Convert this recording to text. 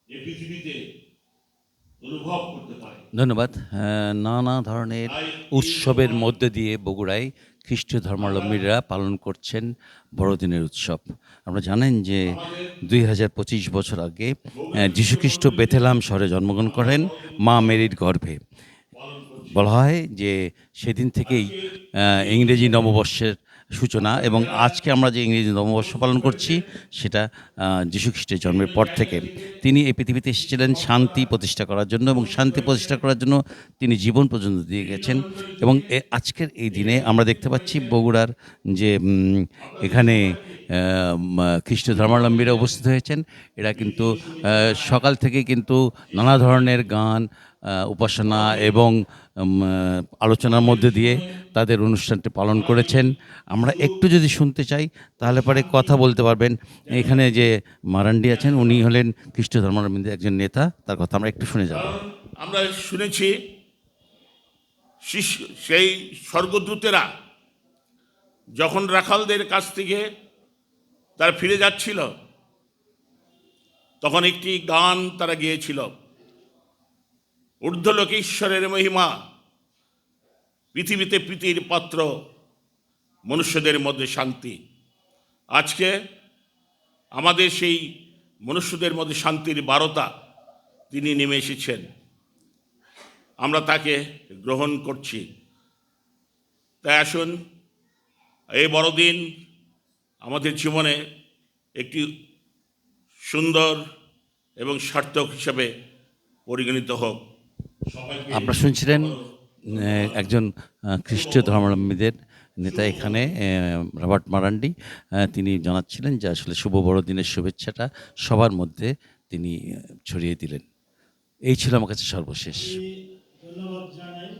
এ পৃথিবীতে অনুভব করতে পারে। ধন্যবাদ। নানা ধরনের তাই উৎসবের মধ্যে দিয়ে বগুড়ায় খ্রিস্টীয় ধর্মাবলম্বীরা পালন করছেন বড়দিনের উৎসব। আপনারা জানেন যে আমাদের ২০২৫ বছর আগে বগুড়া যীশুখ্রিস্ট খ্রিস্ট বেথেলহেম শহরে জন্মগ্রহণ আমরা করেন মা মেরির গর্ভে। পালন করছি। বলা হয় যে সেদিন থেকেই আজকে এই ইংরেজি দিনে নববর্ষের সূচনা, এবং আজকে আমরা যে ইংরেজি নববর্ষ পালন করছি সেটা যীশুখ্রিস্টের জন্মের পর থেকে। তিনি এই পৃথিবীতে এসেছিলেন শান্তি প্রতিষ্ঠা করার জন্য, এবং শান্তি প্রতিষ্ঠা করার জন্য তিনি জীবন পর্যন্ত দিয়ে গেছেন। এবং আজকের এই দিনে আমরা দেখতে পাচ্ছি বগুড়ার যে এখানে খ্রিস্ট ধর্মাবলম্বীরা উপস্থিত হয়েছেন। এরা কিন্তু সকাল থেকে কিন্তু নানা ধরনের গান, উপাসনা এবং আলোচনার মধ্যে দিয়ে তাদের অনুষ্ঠানটি পালন করেছেন। আমরা একটু যদি শুনতে চাই তাহলে পরে কথা বলতে পারবেন। এখানে যে মারান্ডি আছেন উনি হলেন খ্রিস্ট ধর্মাবলম্বীদের একজন নেতা, তার কথা আমরা একটু শুনে যাব। কারণ আমরা শুনেছি সেই স্বর্গদূতেরা যখন রাখালদের কাছ থেকে তারা ফিরে যাচ্ছিল, তখন একটি গান তারা গেয়েছিল, ঊর্ধ্বলোকে ঈশ্বরের মহিমা, পৃথিবীতে প্রীতির পাত্র, মনুষ্যদের মধ্যে শান্তি। আজকে আমাদের সেই মনুষ্যদের মধ্যে শান্তির বারতা তিনি নেমে এসেছেন, আমরা তাকে গ্রহণ করছি। তাই আসুন এই বড়দিন আমাদের জীবনে একটি সুন্দর এবং সার্থক হিসাবে পরিগণিত হোক। আপনারা শুনছিলেন একজন খ্রিস্টীয় ধর্মাবলম্বীদের নেতা এখানে রবার্ট মারান্ডি। তিনি জানাচ্ছিলেন যে আসলে শুভ বড়দিনের শুভেচ্ছাটা সবার মধ্যে তিনি ছড়িয়ে দিলেন। এই ছিল আমার কাছে সর্বশেষ। ধন্যবাদ জানাই।